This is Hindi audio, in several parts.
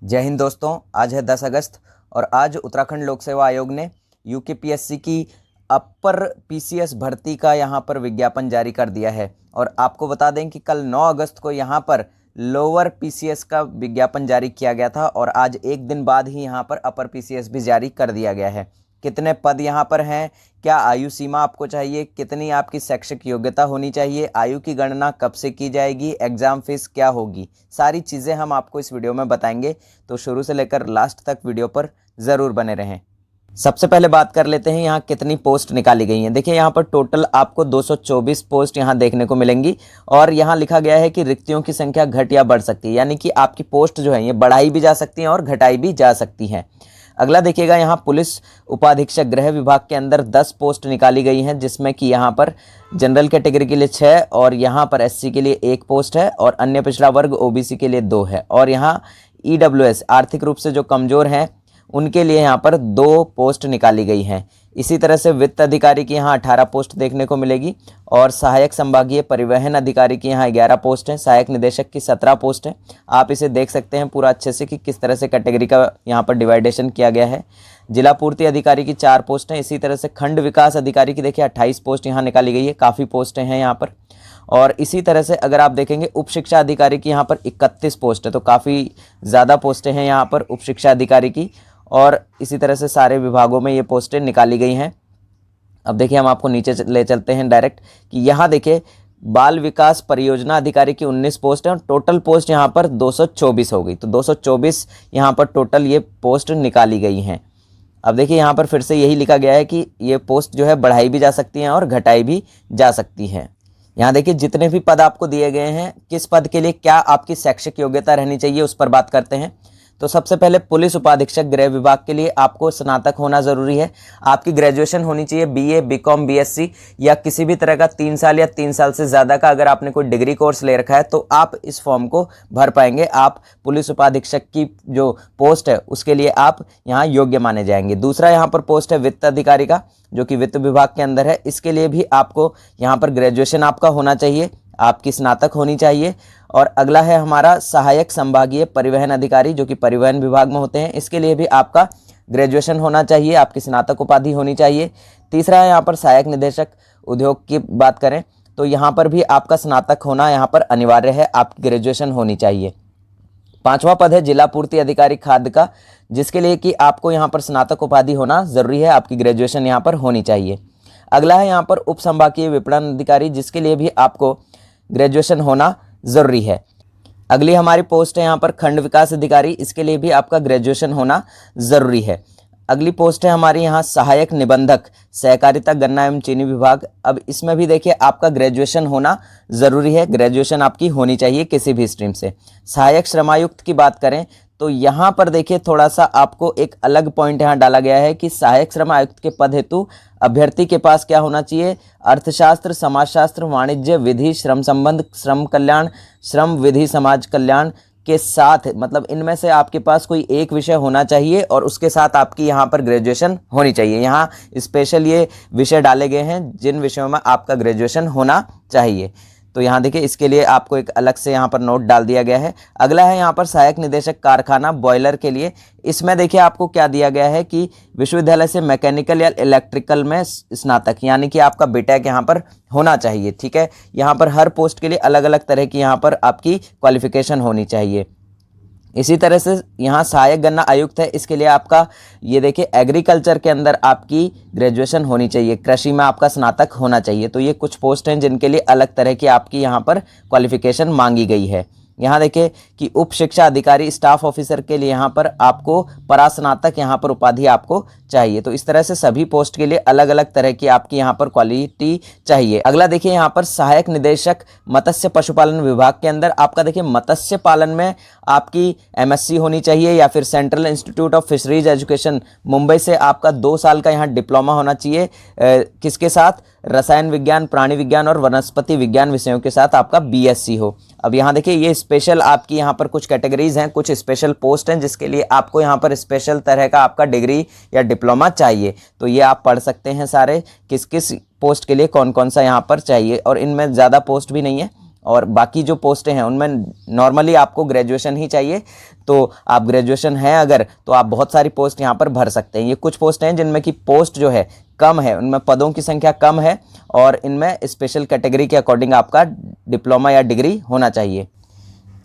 जय हिंद दोस्तों। आज है 10 अगस्त और आज उत्तराखंड लोक सेवा आयोग ने यूकेपीएससी की अपर पीसीएस भर्ती का यहाँ पर विज्ञापन जारी कर दिया है। और आपको बता दें कि कल 9 अगस्त को यहाँ पर लोअर पीसीएस का विज्ञापन जारी किया गया था और आज एक दिन बाद ही यहाँ पर अपर पीसीएस भी जारी कर दिया गया है। कितने पद यहाँ पर हैं, क्या आयु सीमा आपको चाहिए, कितनी आपकी शैक्षिक योग्यता होनी चाहिए, आयु की गणना कब से की जाएगी, एग्ज़ाम फीस क्या होगी, सारी चीज़ें हम आपको इस वीडियो में बताएंगे। तो शुरू से लेकर लास्ट तक वीडियो पर ज़रूर बने रहें। सबसे पहले बात कर लेते हैं यहाँ कितनी पोस्ट निकाली गई हैं। देखिए यहाँ पर टोटल आपको 224 पोस्ट यहाँ देखने को मिलेंगी और यहाँ लिखा गया है कि रिक्तियों की संख्या घट या बढ़ सकती है, यानी कि आपकी पोस्ट जो है ये बढ़ाई भी जा सकती हैं और घटाई भी जा सकती हैं। अगला देखिएगा, यहाँ पुलिस उपाधीक्षक गृह विभाग के अंदर 10 पोस्ट निकाली गई हैं, जिसमें कि यहाँ पर जनरल कैटेगरी के लिए 6 और यहाँ पर एससी के लिए 1 पोस्ट है और अन्य पिछड़ा वर्ग ओबीसी के लिए 2 है। और यहाँ ईडब्ल्यूएस आर्थिक रूप से जो कमज़ोर हैं उनके लिए यहाँ पर 2 पोस्ट निकाली गई हैं। इसी तरह से वित्त अधिकारी की यहाँ 18 पोस्ट देखने को मिलेगी और सहायक संभागीय परिवहन अधिकारी की यहाँ 11 पोस्ट हैं। सहायक निदेशक की 17 पोस्ट हैं। आप इसे देख सकते हैं पूरा अच्छे से कि किस तरह से कैटेगरी का यहाँ पर डिवाइडेशन किया गया है। जिला पूर्ति अधिकारी की 4 पोस्ट हैं। इसी तरह से खंड विकास अधिकारी की देखिए 28 पोस्ट यहाँ निकाली गई है, काफ़ी पोस्टें हैं यहाँ पर। और इसी तरह से अगर आप देखेंगे उप शिक्षा अधिकारी की यहाँ पर 31 पोस्ट है, तो काफ़ी ज़्यादा पोस्टें हैं यहाँ पर उप शिक्षा अधिकारी की। और इसी तरह से सारे विभागों में ये पोस्टें निकाली गई हैं। अब देखिए हम आपको नीचे ले चलते हैं डायरेक्ट कि यहाँ देखिए बाल विकास परियोजना अधिकारी की 19 पोस्ट है और टोटल पोस्ट यहाँ पर 224 हो गई। तो 224 यहाँ पर टोटल ये पोस्ट निकाली गई हैं। अब देखिए यहाँ पर फिर से यही लिखा गया है कि ये पोस्ट जो है बढ़ाई भी जा सकती हैं और घटाई भी जा सकती हैं। यहाँ देखिए जितने भी पद आपको दिए गए हैं, किस पद के लिए क्या आपकी शैक्षिक योग्यता रहनी चाहिए उस पर बात करते हैं। तो सबसे पहले पुलिस उपाधीक्षक गृह विभाग के लिए आपको स्नातक होना ज़रूरी है। आपकी ग्रेजुएशन होनी चाहिए, बीए, बीकॉम, बीएससी या किसी भी तरह का 3 साल या 3 साल से ज़्यादा का अगर आपने कोई डिग्री कोर्स ले रखा है तो आप इस फॉर्म को भर पाएंगे। आप पुलिस उपाधीक्षक की जो पोस्ट है उसके लिए आप यहाँ योग्य माने जाएंगे। दूसरा यहाँ पर पोस्ट है वित्त अधिकारी का, जो कि वित्त विभाग के अंदर है। इसके लिए भी आपको यहाँ पर ग्रेजुएशन आपका होना चाहिए, आपकी स्नातक होनी चाहिए। और अगला है हमारा सहायक संभागीय परिवहन अधिकारी, जो कि परिवहन विभाग में होते हैं। इसके लिए भी आपका ग्रेजुएशन होना चाहिए, आपकी स्नातक उपाधि होनी चाहिए। तीसरा है यहाँ पर सहायक निदेशक उद्योग की बात करें तो यहाँ पर भी आपका स्नातक होना यहाँ पर अनिवार्य है, आपकी ग्रेजुएशन होनी चाहिए। 5वां पद है जिला पूर्ति अधिकारी खाद्य का, जिसके लिए कि आपको यहाँ पर स्नातक उपाधि होना ज़रूरी है, आपकी ग्रेजुएशन यहाँ पर होनी चाहिए। अगला है यहाँ पर उप संभागीय विपणन अधिकारी, जिसके लिए भी आपको ग्रेजुएशन होना ज़रूरी है। अगली हमारी पोस्ट है यहाँ पर खंड विकास अधिकारी, इसके लिए भी आपका ग्रेजुएशन होना ज़रूरी है। अगली पोस्ट है हमारी यहाँ सहायक निबंधक सहकारिता गन्ना एवं चीनी विभाग। अब इसमें भी देखिए आपका ग्रेजुएशन होना ज़रूरी है, ग्रेजुएशन आपकी होनी चाहिए किसी भी स्ट्रीम से। सहायक श्रमायुक्त की बात करें तो यहाँ पर देखिए थोड़ा सा आपको एक अलग पॉइंट यहाँ डाला गया है कि सहायक श्रम आयुक्त के पद हेतु अभ्यर्थी के पास क्या होना चाहिए, अर्थशास्त्र, समाजशास्त्र, वाणिज्य, विधि, श्रम संबंध, श्रम कल्याण, श्रम विधि, समाज कल्याण के साथ, मतलब इनमें से आपके पास कोई एक विषय होना चाहिए और उसके साथ आपकी यहाँ पर ग्रेजुएशन होनी चाहिए। यहाँ स्पेशल ये विषय डाले गए हैं जिन विषयों में आपका ग्रेजुएशन होना चाहिए। तो यहाँ देखिए इसके लिए आपको एक अलग से यहाँ पर नोट डाल दिया गया है। अगला है यहाँ पर सहायक निदेशक कारखाना बॉयलर के लिए। इसमें देखिए आपको क्या दिया गया है कि विश्वविद्यालय से मैकेनिकल या इलेक्ट्रिकल में स्नातक, यानी कि आपका बीटेक यहाँ पर होना चाहिए। ठीक है, यहाँ पर हर पोस्ट के लिए अलग अलग तरह की यहाँ पर आपकी क्वालिफिकेशन होनी चाहिए। इसी तरह से यहाँ सहायक गन्ना आयुक्त है, इसके लिए आपका ये देखिए एग्रीकल्चर के अंदर आपकी ग्रेजुएशन होनी चाहिए, कृषि में आपका स्नातक होना चाहिए। तो ये कुछ पोस्ट हैं जिनके लिए अलग तरह की आपकी यहाँ पर क्वालिफिकेशन मांगी गई है। यहाँ देखिए कि उप शिक्षा अधिकारी स्टाफ ऑफिसर के लिए यहाँ पर आपको परास्नातक यहाँ पर उपाधि आपको चाहिए। तो इस तरह से सभी पोस्ट के लिए अलग अलग तरह की आपकी यहाँ पर क्वालिटी चाहिए। अगला देखिए यहाँ पर सहायक निदेशक मत्स्य पशुपालन विभाग के अंदर आपका देखिए मत्स्य पालन में आपकी एमएससी होनी चाहिए या फिर central institute of fisheries education Mumbai से आपका 2 साल का यहाँ डिप्लोमा होना चाहिए। किसके साथ, रसायन विज्ञान, प्राणी विज्ञान और वनस्पति विज्ञान विषयों के साथ आपका बीएससी हो। अब यहाँ देखिए ये स्पेशल आपकी यहाँ पर कुछ कैटेगरीज हैं, कुछ स्पेशल पोस्ट हैं जिसके लिए आपको यहाँ पर स्पेशल तरह का आपका डिग्री या डिप्लोमा चाहिए। तो ये आप पढ़ सकते हैं सारे किस किस पोस्ट के लिए कौन कौन सा यहाँ पर चाहिए, और इनमें ज़्यादा पोस्ट भी नहीं है, और बाकी जो पोस्टें हैं उनमें नॉर्मली आपको ग्रेजुएशन ही चाहिए। तो आप ग्रेजुएशन हैं अगर, तो आप बहुत सारी पोस्ट यहाँ पर भर सकते हैं। ये कुछ पोस्ट हैं जिनमें की पोस्ट जो है कम है, उनमें पदों की संख्या कम है और इनमें स्पेशल कैटेगरी के अकॉर्डिंग आपका डिप्लोमा या डिग्री होना चाहिए।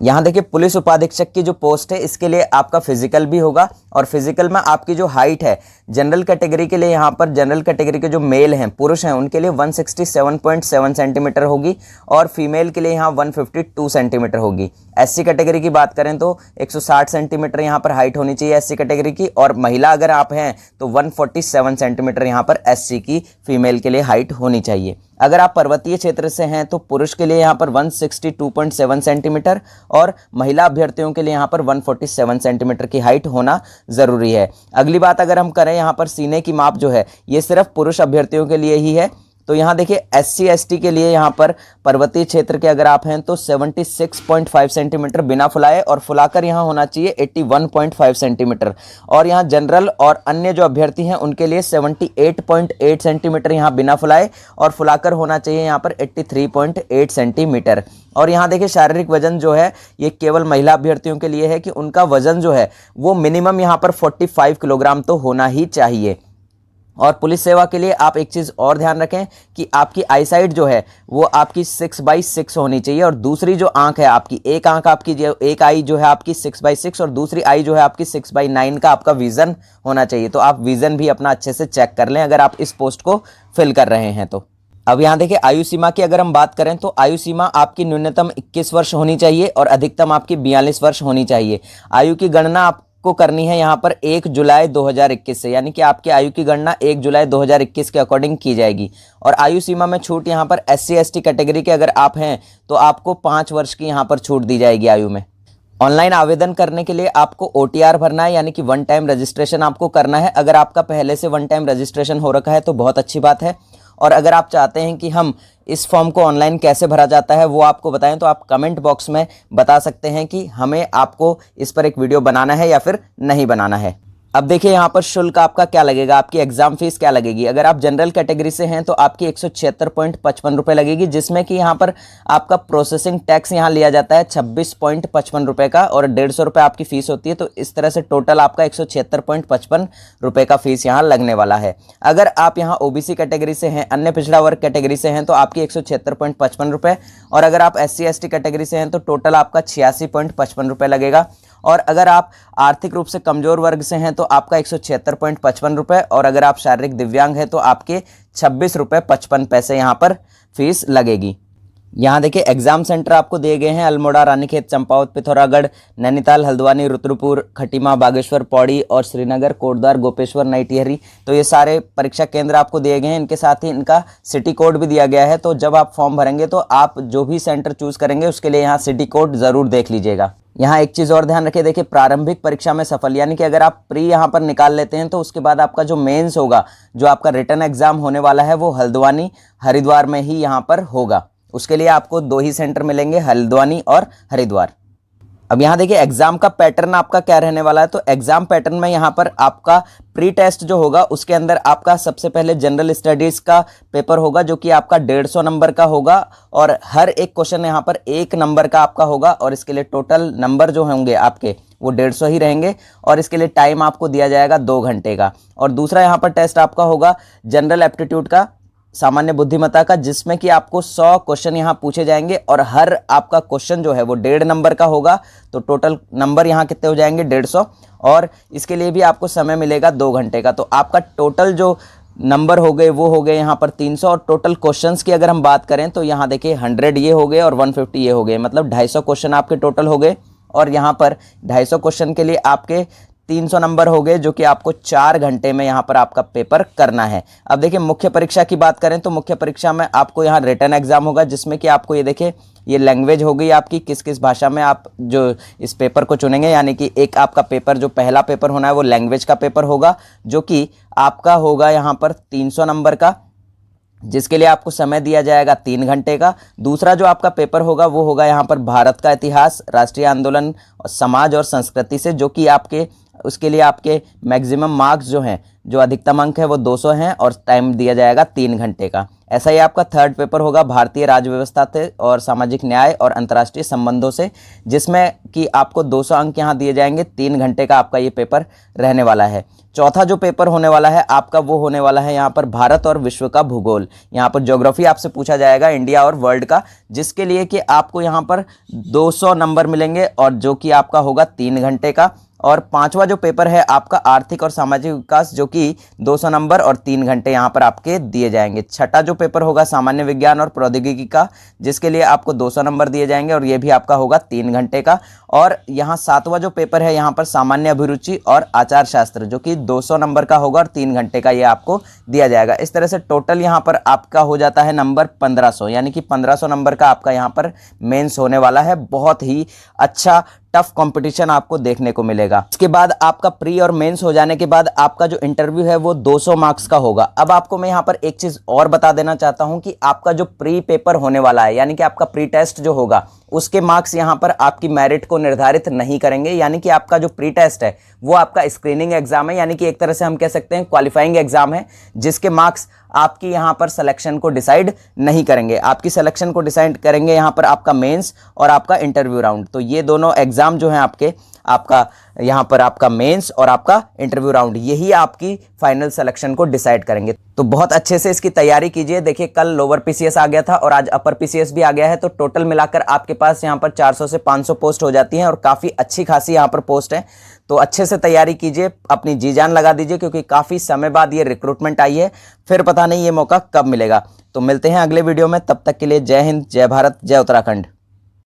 यहाँ देखिए पुलिस उपाधीक्षक की जो पोस्ट है इसके लिए आपका फिजिकल भी होगा और फिजिकल में आपकी जो हाइट है जनरल कैटेगरी के लिए, यहाँ पर जनरल कैटेगरी के जो मेल हैं पुरुष हैं उनके लिए 167.7 सेंटीमीटर होगी और फीमेल के लिए यहाँ 152 सेंटीमीटर होगी। एससी कैटेगरी की बात करें तो 160 सेंटीमीटर यहाँ पर हाइट होनी चाहिए एससी कैटेगरी की, और महिला अगर आप हैं तो 147 सेंटीमीटर यहाँ पर एससी की फीमेल के लिए हाइट होनी चाहिए। अगर आप पर्वतीय क्षेत्र से हैं तो पुरुष के लिए यहाँ पर 162.7 सेंटीमीटर और महिला अभ्यर्थियों के लिए यहाँ पर 147 सेंटीमीटर की हाइट होना ज़रूरी है। अगली बात अगर हम करें यहाँ पर सीने की माप जो है ये सिर्फ पुरुष अभ्यर्थियों के लिए ही है। तो यहाँ देखिए एससी एसटी के लिए यहाँ पर पर्वतीय क्षेत्र के अगर आप हैं तो 76.5 सेंटीमीटर बिना फुलाए और फुलाकर यहाँ होना चाहिए 81.5 सेंटीमीटर, और यहाँ जनरल और अन्य जो अभ्यर्थी हैं उनके लिए 78.8 सेंटीमीटर यहाँ बिना फुलाए और फुलाकर होना चाहिए यहाँ पर 83.8 सेंटीमीटर। और यहाँ देखिए शारीरिक वजन जो है ये केवल महिला अभ्यर्थियों के लिए है कि उनका वजन जो है वो मिनिमम यहाँ पर 45 किलोग्राम तो होना ही चाहिए। और पुलिस सेवा के लिए आप एक चीज़ और ध्यान रखें कि आपकी आईसाइट जो है वो आपकी 6/6 होनी चाहिए, और दूसरी जो आंख है आपकी, एक आंख आपकी जो एक आई जो है आपकी 6/6 और दूसरी आई जो है आपकी 6/9 का आपका विज़न होना चाहिए। तो आप विज़न भी अपना अच्छे से चेक कर लें अगर आप इस पोस्ट को फिल कर रहे हैं तो। अब यहाँ देखिए आयु सीमा की अगर हम बात करें तो आयु सीमा आपकी न्यूनतम 21 वर्ष होनी चाहिए और अधिकतम आपकी 42 वर्ष होनी चाहिए। आयु की गणना को करनी है यहाँ पर 1 जुलाई 2021 से, यानी कि आपकी आयु की गणना 1 जुलाई 2021 के अकॉर्डिंग की जाएगी। और आयु सीमा में छूट यहाँ पर एससी एसटी कैटेगरी के अगर आप हैं तो आपको 5 वर्ष की यहाँ पर छूट दी जाएगी आयु में। ऑनलाइन आवेदन करने के लिए आपको OTR भरना है, यानी कि वन टाइम रजिस्ट्रेशन आपको करना है। अगर आपका पहले से वन टाइम रजिस्ट्रेशन हो रखा है तो बहुत अच्छी बात है, और अगर आप चाहते हैं कि हम इस फॉर्म को ऑनलाइन कैसे भरा जाता है वो आपको बताएं तो आप कमेंट बॉक्स में बता सकते हैं कि हमें आपको इस पर एक वीडियो बनाना है या फिर नहीं बनाना है। अब देखिए यहाँ पर शुल्क आपका क्या लगेगा, आपकी एग्जाम फीस क्या लगेगी। अगर आप जनरल कैटेगरी से हैं तो आपकी 176.55 रुपये लगेगी, जिसमें कि यहाँ पर आपका प्रोसेसिंग टैक्स यहाँ लिया जाता है 26.55 रुपये का, और 150 रुपये आपकी फ़ीस होती है। तो इस तरह से टोटल आपका 176.55 रुपये का फ़ीस यहाँ लगने वाला है। अगर आप यहाँ OBC कैटेगरी से हैं, अन्य पिछड़ा वर्ग कैटेगरी से हैं तो आपकी 176.55 रुपये, और अगर आप SC ST कैटेगरी से हैं तो टोटल आपका 86.55 रुपये लगेगा। और अगर आप आर्थिक रूप से कमज़ोर वर्ग से हैं तो आपका 176.55 रुपये, और अगर आप शारीरिक दिव्यांग हैं तो आपके 26 रुपये 55 पैसे यहाँ पर फीस लगेगी। यहाँ देखिए एग्जाम सेंटर आपको दिए गए हैं अल्मोड़ा, रानीखेत, चंपावत, पिथौरागढ़, नैनीताल, हल्द्वानी, रुद्रपुर, खटीमा, बागेश्वर, पौड़ी और श्रीनगर, कोटद्वार, गोपेश्वर, नई टिहरी। तो ये सारे परीक्षा केंद्र आपको दिए गए हैं। इनके साथ ही इनका सिटी कोड भी दिया गया है। तो जब आप फॉर्म भरेंगे तो आप जो भी सेंटर चूज़ करेंगे उसके लिए यहाँ सिटी कोड ज़रूर देख लीजिएगा। यहाँ एक चीज़ और ध्यान रखिए, देखिए प्रारंभिक परीक्षा में सफल, यानी कि अगर आप प्री यहाँ पर निकाल लेते हैं तो उसके बाद आपका जो मेंस होगा, जो आपका रिटन एग्जाम होने वाला है वो हल्द्वानी, हरिद्वार में ही यहाँ पर होगा। उसके लिए आपको 2 ही सेंटर मिलेंगे, हल्द्वानी और हरिद्वार। अब यहाँ देखिए एग्जाम का पैटर्न आपका क्या रहने वाला है। तो एग्जाम पैटर्न में यहाँ पर आपका प्री टेस्ट जो होगा उसके अंदर आपका सबसे पहले जनरल स्टडीज़ का पेपर होगा जो कि आपका 150 नंबर का होगा, और हर एक क्वेश्चन यहाँ पर 1 नंबर का आपका होगा, और इसके लिए टोटल नंबर जो होंगे आपके वो 150 ही रहेंगे, और इसके लिए टाइम आपको दिया जाएगा 2 घंटे का। और दूसरा यहाँ पर टेस्ट आपका होगा जनरल एप्टीट्यूड का, सामान्य बुद्धिमत्ता का, जिसमें कि आपको 100 क्वेश्चन यहाँ पूछे जाएंगे और हर आपका क्वेश्चन जो है वो 1.5 नंबर का होगा। तो टोटल नंबर यहाँ कितने हो जाएंगे 150, और इसके लिए भी आपको समय मिलेगा 2 घंटे का। तो आपका टोटल जो नंबर हो गए वो हो गए यहाँ पर 300, और टोटल क्वेश्चंस की अगर हम बात करें तो यहाँ देखिए 100 ये हो गए और 150 ये हो गए, मतलब 250 क्वेश्चन आपके टोटल हो गए। और यहाँ पर 250 क्वेश्चन के लिए आपके 300 नंबर हो गए, जो कि आपको 4 घंटे में यहाँ पर आपका पेपर करना है। अब देखिए मुख्य परीक्षा की बात करें तो मुख्य परीक्षा में आपको यहाँ रिटन एग्जाम होगा, जिसमें कि आपको ये देखिए ये लैंग्वेज हो गई आपकी, किस किस भाषा में आप जो इस पेपर को चुनेंगे। यानी कि एक आपका पेपर जो पहला पेपर होना है वो लैंग्वेज का पेपर होगा, जो कि आपका होगा यहाँ पर 300 नंबर का, जिसके लिए आपको समय दिया जाएगा 3 घंटे का। दूसरा जो आपका पेपर होगा वो होगा यहाँ पर भारत का इतिहास, राष्ट्रीय आंदोलन, समाज और संस्कृति से, जो कि आपके उसके लिए आपके मैक्सिमम मार्क्स जो हैं, जो अधिकतम अंक है वो 200 हैं, और टाइम दिया जाएगा 3 घंटे का। ऐसा ही आपका थर्ड पेपर होगा भारतीय राज्य व्यवस्था से और सामाजिक न्याय और अंतर्राष्ट्रीय संबंधों से, जिसमें कि आपको 200 अंक यहाँ दिए जाएंगे। 3 घंटे का आपका ये पेपर रहने वाला है। चौथा जो पेपर होने वाला है आपका वो होने वाला है यहाँ पर भारत और विश्व का भूगोल। यहाँ पर ज्योग्राफी आपसे पूछा जाएगा इंडिया और वर्ल्ड का, जिसके लिए कि आपको यहाँ पर 200 नंबर मिलेंगे और जो कि आपका होगा 3 घंटे का। और पांचवा जो पेपर है आपका आर्थिक और सामाजिक विकास, जो कि 200 नंबर और 3 घंटे यहाँ पर आपके दिए जाएंगे। छठा जो पेपर होगा सामान्य विज्ञान और प्रौद्योगिकी का, जिसके लिए आपको 200 नंबर दिए जाएंगे और ये भी आपका होगा 3 घंटे का। और यहाँ सातवां जो पेपर है यहाँ पर सामान्य अभिरुचि और आचार शास्त्र, जो कि 200 नंबर का होगा और 3 घंटे का ये आपको दिया जाएगा। इस तरह से टोटल यहाँ पर आपका हो जाता है नंबर 1500, यानी कि 1500 नंबर का आपका यहाँ पर मेंस होने वाला है। बहुत ही अच्छा टफ कंपटीशन आपको देखने को मिलेगा। इसके बाद आपका प्री और मेंस हो जाने के बाद आपका जो इंटरव्यू है वो 200 मार्क्स का होगा। अब आपको मैं यहाँ पर एक चीज और बता देना चाहता हूँ कि आपका जो प्री पेपर होने वाला है, यानी कि आपका प्री टेस्ट जो होगा, उसके मार्क्स यहाँ पर आपकी मेरिट को निर्धारित नहीं करेंगे। यानी कि आपका जो प्री टेस्ट है वो आपका स्क्रीनिंग एग्जाम है, यानी कि एक तरह से हम कह सकते हैं क्वालिफाइंग एग्जाम है, जिसके मार्क्स आपकी यहाँ पर सिलेक्शन को डिसाइड नहीं करेंगे। आपकी सिलेक्शन को डिसाइड करेंगे यहाँ पर आपका मेंस और आपका इंटरव्यू राउंड। तो ये दोनों एग्जाम जो हैं आपका यहाँ पर आपका मेंस और आपका इंटरव्यू राउंड, यही आपकी फाइनल सिलेक्शन को डिसाइड करेंगे। तो बहुत अच्छे से इसकी तैयारी कीजिए। देखिए कल लोअर पीसीएस आ गया था और आज अपर पीसीएस भी आ गया है, तो टोटल मिलाकर आपके पास यहाँ पर 400 से 500 पोस्ट हो जाती हैं और काफ़ी अच्छी खासी यहाँ पर पोस्ट है। तो अच्छे से तैयारी कीजिए, अपनी जी जान लगा दीजिए, क्योंकि काफ़ी समय बाद ये रिक्रूटमेंट आई है, फिर पता नहीं ये मौका कब मिलेगा। तो मिलते हैं अगले वीडियो में, तब तक के लिए जय हिंद, जय भारत, जय उत्तराखंड।